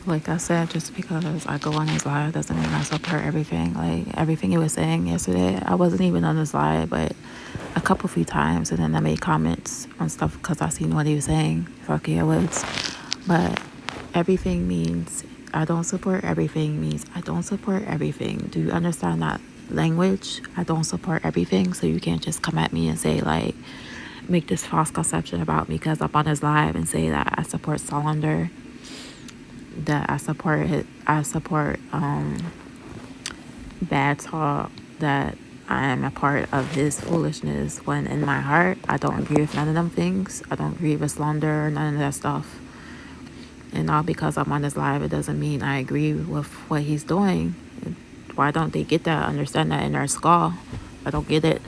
Like I said, just because I go on his live doesn't mean I support everything. Like everything he was saying yesterday, I wasn't even on his live, but a few times, and then I made comments on stuff because I seen what he was saying. Fuck yeah, Woods. But everything means I don't support everything means I don't support everything. Do you understand that language? I don't support everything, so you can't just come at me and say like make this false conception about me because I'm on his live and say that I support Solander, that I support bad talk, that I am a part of his foolishness, when in my heart I don't agree with none of them things. I don't agree with slander or none of that stuff. And all because I'm on his live, it doesn't mean I agree with what he's doing. Why don't they get that, understand that in their skull? I don't get it.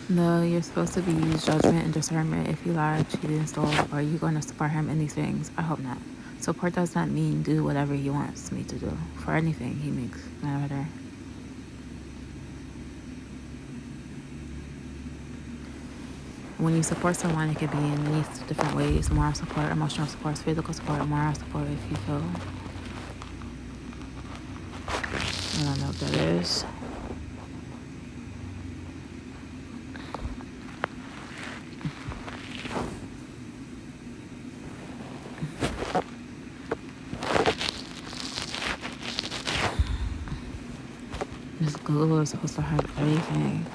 No, you're supposed to be use judgment and discernment. If you lied, cheated, and stole, are you going to support him in these things? I hope not. Support does not mean do whatever he wants me to do for anything he makes, no matter. When you support someone, it could be in many different ways: moral support, emotional support, physical support, moral support. If you feel, I don't know what that is. This Google is supposed to have everything.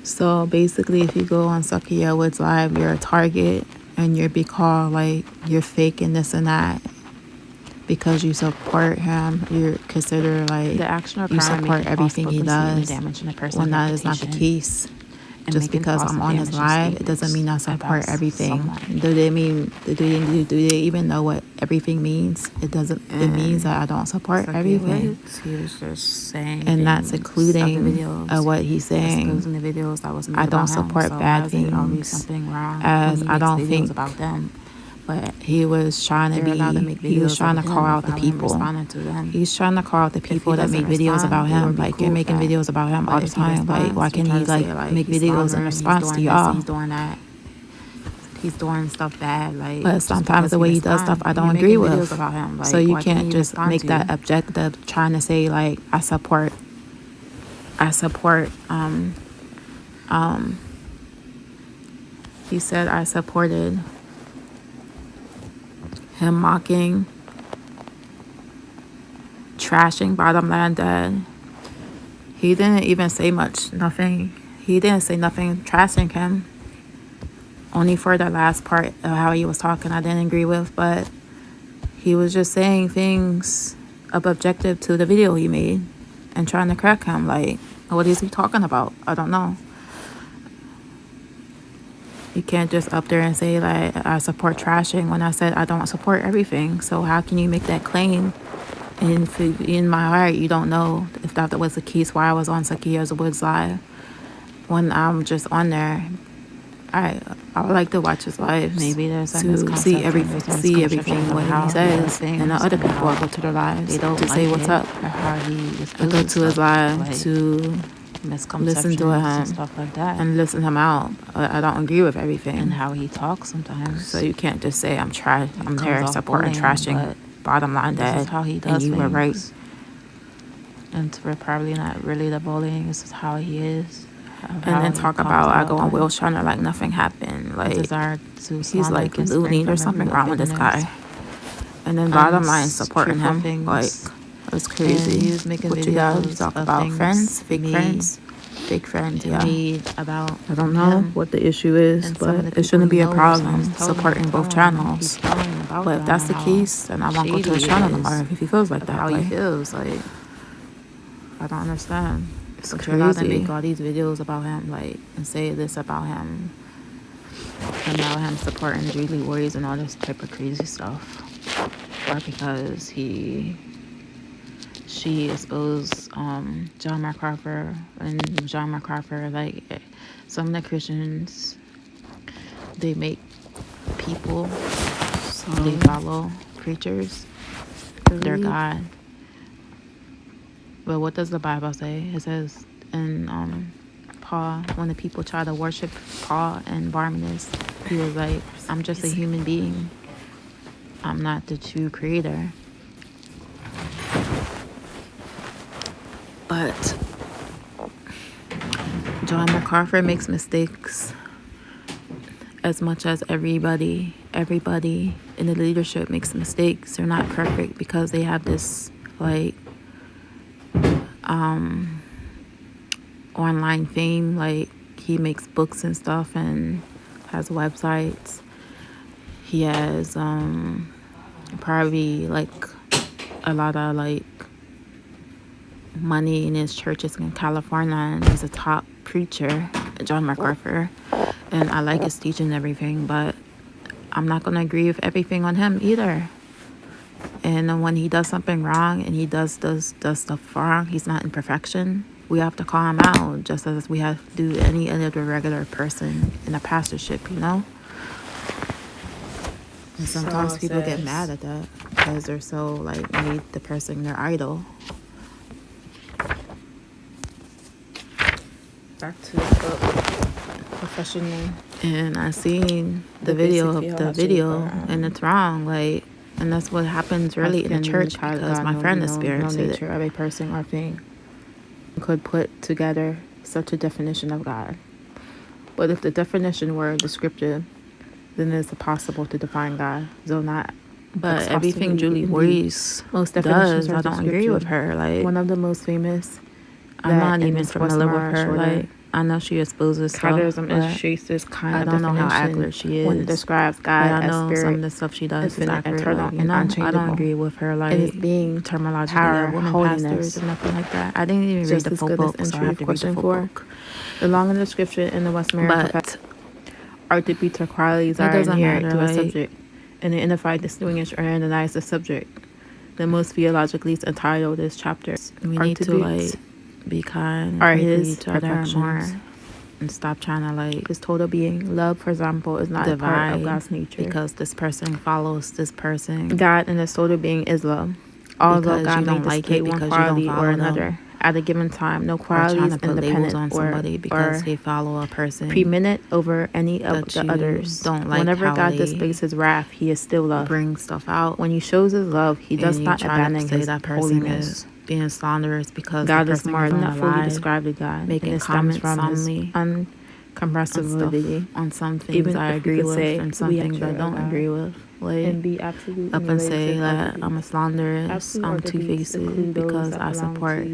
So basically, if you go on Sakia Woods Live, you're a target and you're be called like you're fake and this and that because you support him. You're considered like the action or you support everything he does, when that is not the case. Just because I'm on his live, it doesn't mean I support everything. Do they even know what everything means? It doesn't. It means that I don't support everything. He was just saying, and that's including what he's saying. I don't support bad things, as I don't think about them. But he was trying to he was trying to call out the people. He's trying to call out the people that make videos about him. Like, you're making videos about him all the time. Like, why can't he like make videos in response to y'all? He's doing that. He's doing stuff bad. Like, but sometimes the way he does stuff, I don't agree with. So you can't just make that objective, trying to say like I support. He said I supported him mocking, trashing Bottom Line Dad. He didn't even say nothing. He didn't say nothing trashing him. Only for the last part of how he was talking, I didn't agree with, but he was just saying things objective to the video he made and trying to crack him. Like, what is he talking about? I don't know. You can't just up there and say like I support trashing when I said I don't support everything. So how can you make that claim? And in my heart, you don't know if that was the case. Why I was on Sakia's Woods Live when I'm just on there. I would like to watch his lives. Maybe there's to see everything what he says, and the other people go to their lives to say what's up. I go to his live to listen to him and stuff like that, and listen him out. I don't agree with everything and how he talks sometimes. So you can't just say I'm there supporting trashing Bottom Line Dad. This is how he does and you things. Were right. And we're probably not really the bullying. This is how he is. and then talk about I go on Will Shiner like nothing happened. Like he's like loony. There's something wrong with this guy. And then bottom line, supporting him. Like it's crazy. He was making videos. You talk about friends, fake friends. Fake friends, yeah. About I don't know what the issue is, but it shouldn't be a problem supporting both channels. But if that's the case, then I won't go to his channel tomorrow if he feels like that. How he feels, like I don't understand. It's crazy. You're allowed to make all these videos about him, like, and say this about him supporting Julie Warriors and all this type of crazy stuff, or because she exposed John MacArthur, and John MacArthur, like some of the Christians, they make people they follow preachers, their God. But what does the Bible say? It says in Paul, when the people try to worship Paul and Barnabas, he was like, I'm just a human being. I'm not the true creator. But John MacArthur makes mistakes as much as everybody in the leadership makes mistakes. They're not perfect because they have this like online fame. Like he makes books and stuff and has websites. He has probably like a lot of like money in his churches in California, and he's a top preacher, John MacArthur, and I like his teaching and everything, but I'm not gonna agree with everything on him either. And when he does something wrong and he does stuff wrong, he's not in perfection. We have to call him out just as we have to do any other regular person in a pastorship, you know? And sometimes people get mad at that because they're so like made the person their idol. Back to professional. And I seen the video and it's wrong, like, and that's what happens really in the church because my friend is spiritual. No nature of a person or thing could put together such a definition of God. But if the definition were descriptive, then it's possible to define God. So not. But everything Julie Warriors most does, I don't agree with her. Like one of the most famous. I'm not even familiar with her. Like I know she exposes stuff. This kind I don't know how accurate she is when it describes God. I know some of the stuff she does is accurate. And I don't agree with her. Like it is being terminology of women pastors and nothing like that. I didn't even read the full book, so I have to read the full book. The long and the scripture in the West American Arthur Peter Crowley's are adhered to a subject, and they identify, distinguish, or analyze the subject. The most theologically entitled this chapter. We need to like be kind and his each other more and stop trying to like his total being. Love, for example, is not a part of God's nature because this person follows this person. God and his total being is love. Although God don't like it because you don't follow another at a given time. No quality is independent on somebody because they follow a person preeminent over any of the others. Don't like whenever God displays his wrath, he is still love. Bring stuff out when he shows his love. He does not abandon his holiness. Being slanderous because God is smart, not fully described to God, making comments from his uncompressibility on some things even I agree with and some things I don't agree with. Like, and be absolutely up and say that I'm a slanderous, I'm two-faced because I support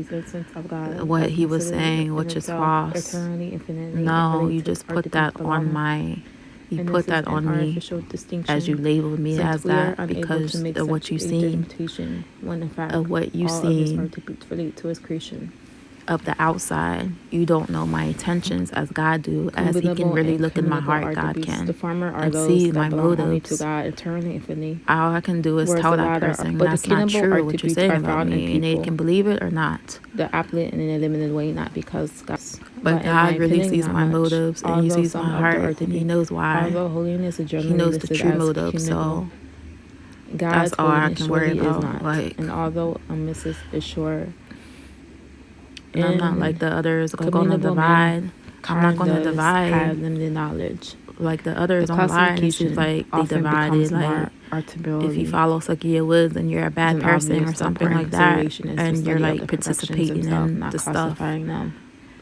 what he was saying, which is false. No, you just put that on my. You put that on me as you labeled me as that because of what you seen, of what you seen of the outside. You don't know my intentions as God do, as he can really look in my heart. God can and see my motives. All I can do is tell that person that's not true what you're saying about me, and they can believe it or not. The applet in a limited way, not because God's. But God really sees my motives, and he sees my heart, and he knows why. He knows the true motive, so that's all I can worry about. Like, and although a missus is sure, and I'm not like the others going to divide. I'm not going to divide. Have limited knowledge. Like the others online, it's just like they divided. Like if you follow Sakia Woods and you're a bad person or something like that, and you're like participating in the stuff.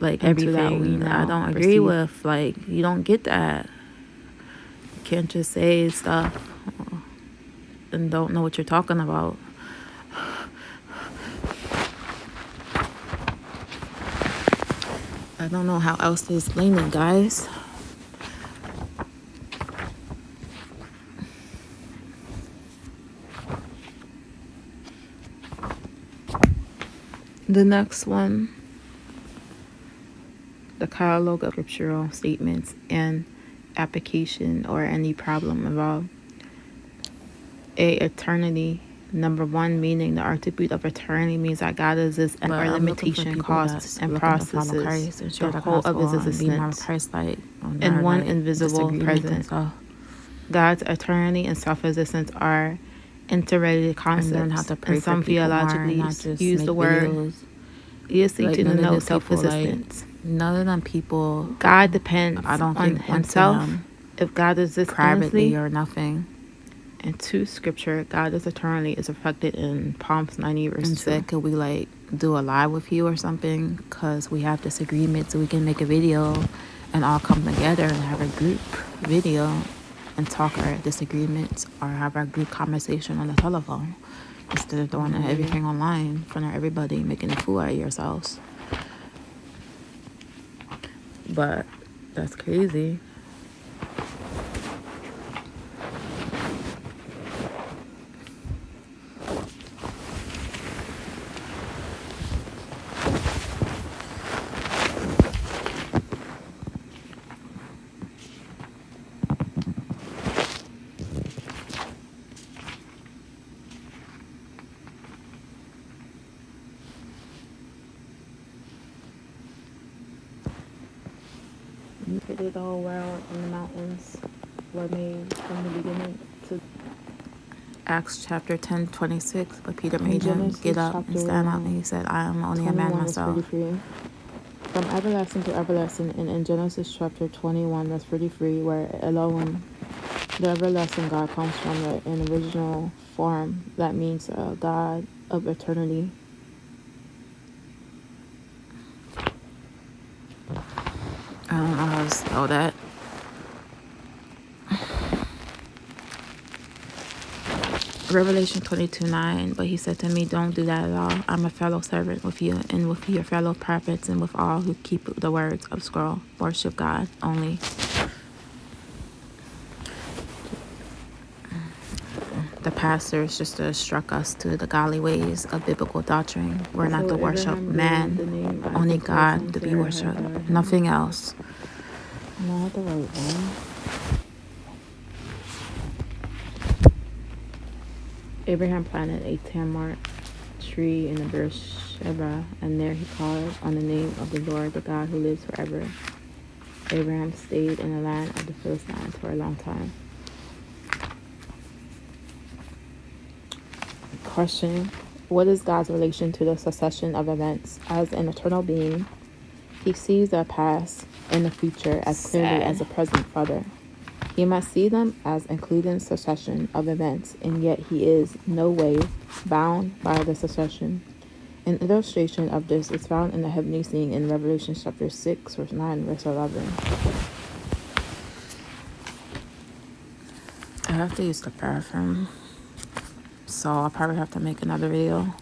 like everything I don't agree with. Like, you don't get that. You can't just say stuff and don't know what you're talking about. I don't know how else to explain it, guys. The next one, the catalog of scriptural statements and application or any problem involved. Eternity. Number one, meaning the attribute of eternity means that God exists and our limitation, causes, and processes the whole of his existence in one invisible presence. God's eternity and self-existence are interrelated concepts, and some theologically use the word ESC to denote self-existence. None of them people. God depends on himself. If God exists privately or nothing. And to scripture, God is eternally is reflected in Psalms 90 verse 2. And said, could we like do a live with you or something? Because we have disagreements, so we can make a video and all come together and have a group video and talk our disagreements or have our group conversation on the telephone instead of doing everything online in front of everybody, making a fool out of yourselves. But that's crazy. The whole world and the mountains were made from the beginning to Acts chapter 10:26. But Peter made him get up and stand up, and he said, I am only a man myself. From everlasting to everlasting, and in Genesis chapter 21, verse 33, where Elohim, the everlasting God, comes from an original form that means God of eternity. I don't know how to spell that. Revelation 22:9. But he said to me, don't do that at all. I'm a fellow servant with you and with your fellow prophets and with all who keep the words of scroll. Worship God only. The pastors just struck us to the godly ways of biblical doctrine. We're not to worship man, only God to be worshipped, nothing else. Not the right one. Abraham planted a tamarind tree in the Beersheba, and there he called on the name of the Lord, the God who lives forever. Abraham stayed in the land of the Philistines for a long time. Question: what is God's relation to the succession of events? As an eternal being, he sees the past and the future as clearly as the present further. He must see them as including succession of events, and yet he is no way bound by the succession. An illustration of this is found in the heavenly scene in Revelation chapter 6, verse 9, verse 11. I have to use the bathroom, so I'll probably have to make another video.